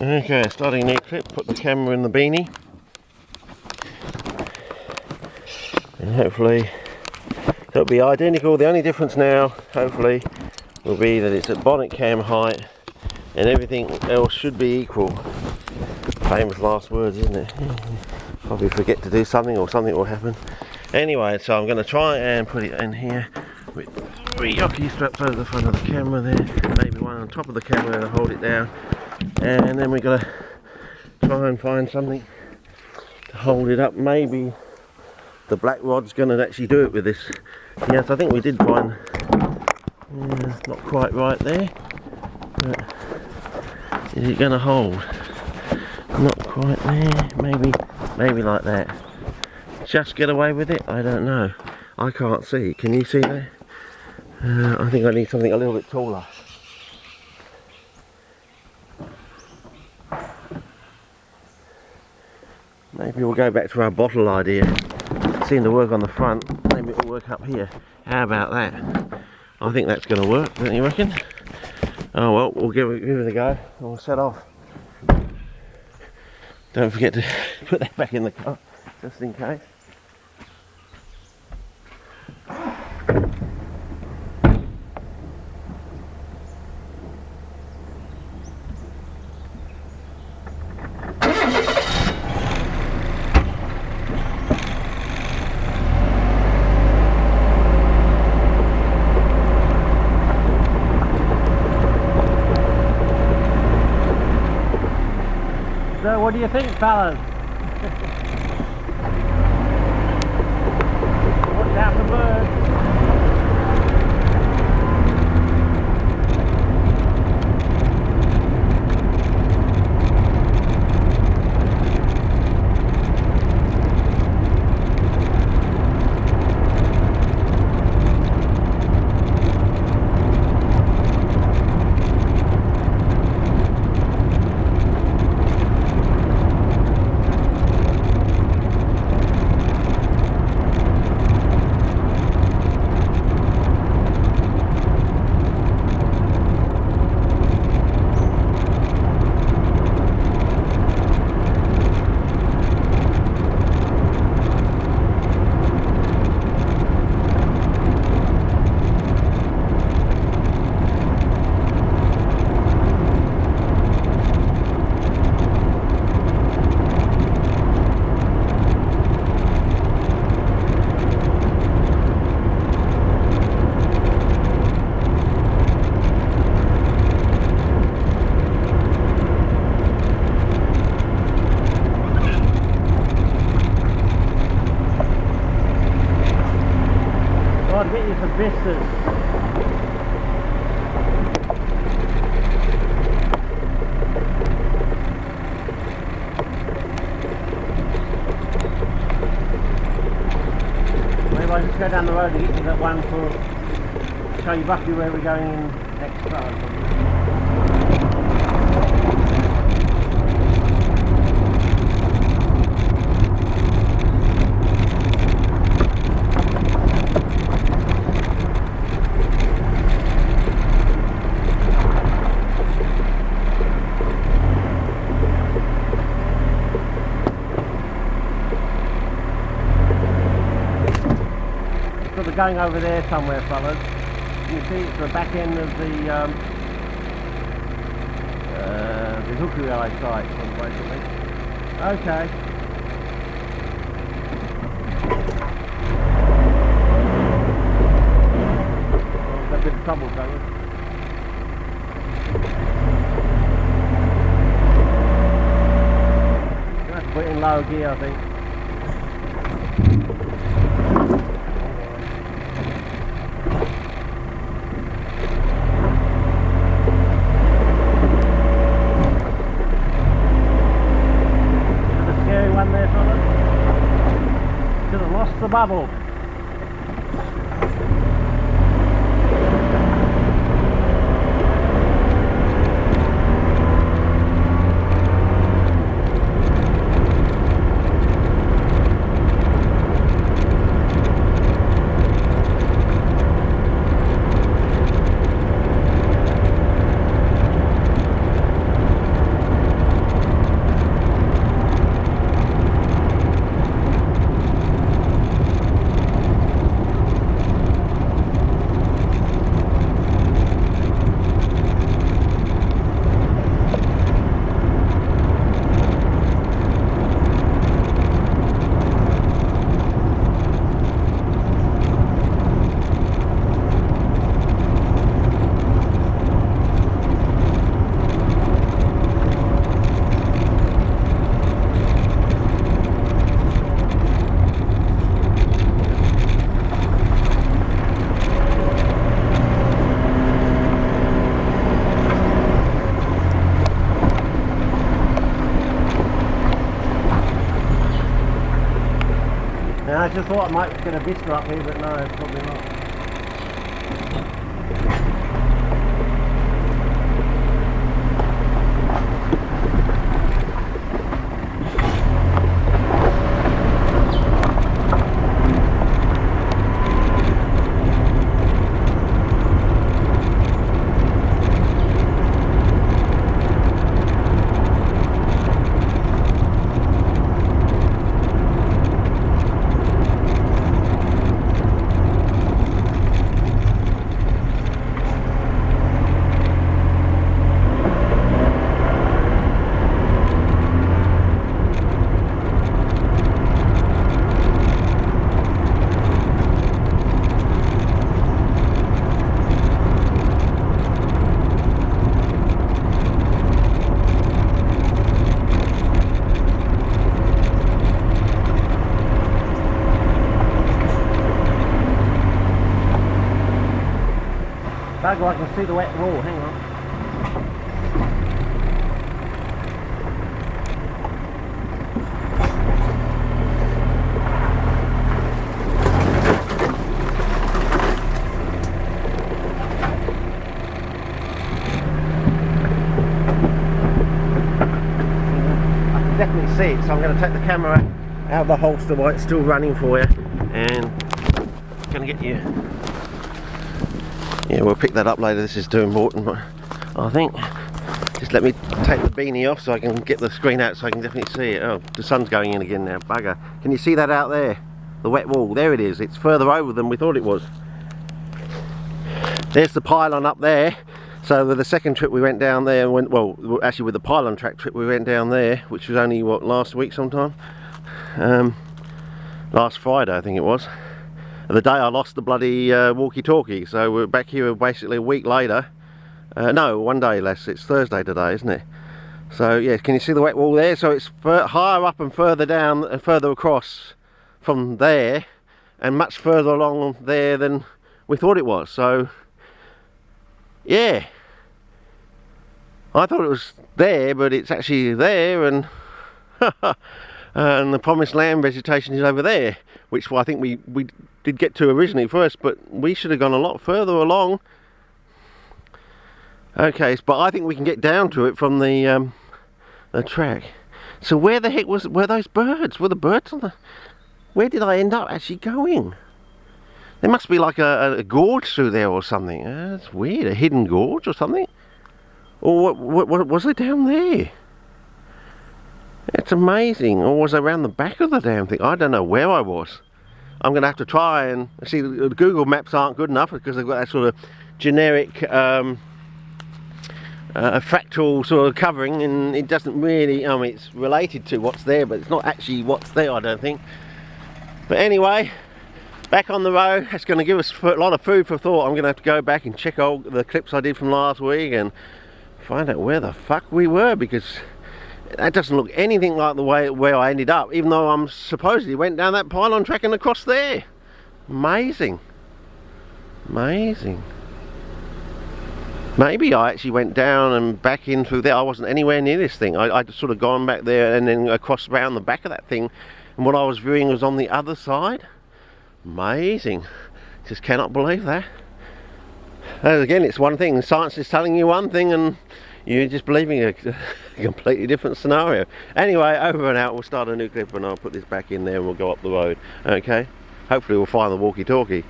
Okay, starting a new clip, put the camera in the beanie, and hopefully it'll be identical. The only difference now, hopefully, will be that it's at bonnet cam height and everything else should be equal. Famous last words, isn't it? Probably forget to do something or something will happen. Anyway, so I'm going to try and put it in here with 3 yoke straps over the front of the camera there, maybe one on top of the camera to hold it down, and then we're going to try and find something to hold it up. Maybe the black rod's going to actually do it with this. Yes, I think we did find, not quite right there, but is it going to hold? Not quite there, maybe like that. Just get away with it? I don't know. I can't see. Can you see that? I think I need something a little bit taller. Maybe we'll go back to our bottle idea. It seemed to work on the front. Maybe it'll work up here. How about that? I think that's going to work, don't you reckon? Oh well, we'll give it a go and we'll set off. Don't forget to put that back in the car, just in case. So what do you think, fellas? Watch out for birds. I'll get you some vistas. Maybe I'll just go down the road and get you that one for show you roughly where we're going in next time. We're going over there somewhere, fellas. You see, it's the back end of the Hukuai site, basically. Okay. Well, got a bit of trouble, fellas. Gonna have to put it in low gear, I think. The bubble. I just thought I might get a vista up here, but no, probably not. Bugger, I can see the wet wall, hang on. I can definitely see it, so I'm going to take the camera out of the holster while it's still running for you, and I'm going to get you. Yeah, we'll pick that up later. This is too important, but I think just let me take the beanie off so I can get the screen out so I can definitely see it. Oh, the sun's going in again now, bugger. Can you see that out there? The wet wall, there it is. It's further over than we thought it was. There's the pylon up there. So with the second trip we went down there, and well, actually with the pylon track trip we went down there, which was only, what, last week sometime? Last Friday I think it was. The day I lost the bloody walkie-talkie, so we're back here basically a week later. No, one day less. It's Thursday today, isn't it? So yeah, can you see the wet wall there? So it's higher up and further down and further across from there, and much further along there than we thought it was. So yeah, I thought it was there, but it's actually there, and and the promised land vegetation is over there, which I think we did get to originally first, but we should have gone a lot further along. Okay, but I think we can get down to it from the track. So where the heck were those birds? Were the birds on the... Where did I end up actually going? There must be like a gorge through there or something. That's weird, a hidden gorge or something. Or what was it down there? It's amazing. Or was I around the back of the damn thing? I don't know where I was. I'm going to have to try and see. The Google Maps aren't good enough because they've got that sort of generic fractal sort of covering, and it doesn't really, I mean, it's related to what's there, but it's not actually what's there, I don't think. But anyway, back on the road. It's going to give us a lot of food for thought. I'm going to have to go back and check all the clips I did from last week and find out where the fuck we were, because that doesn't look anything like the way where I ended up, even though I'm supposedly went down that pylon track and across there. Amazing. Amazing. Maybe I actually went down and back in through there. I wasn't anywhere near this thing. I'd sort of gone back there and then across around the back of that thing, and what I was viewing was on the other side. Amazing. Just cannot believe that. And again, it's one thing. Science is telling you one thing and you're just believing a completely different scenario. Anyway, over and out. We'll start a new clip and I'll put this back in there and we'll go up the road. Okay? Hopefully we'll find the walkie-talkie.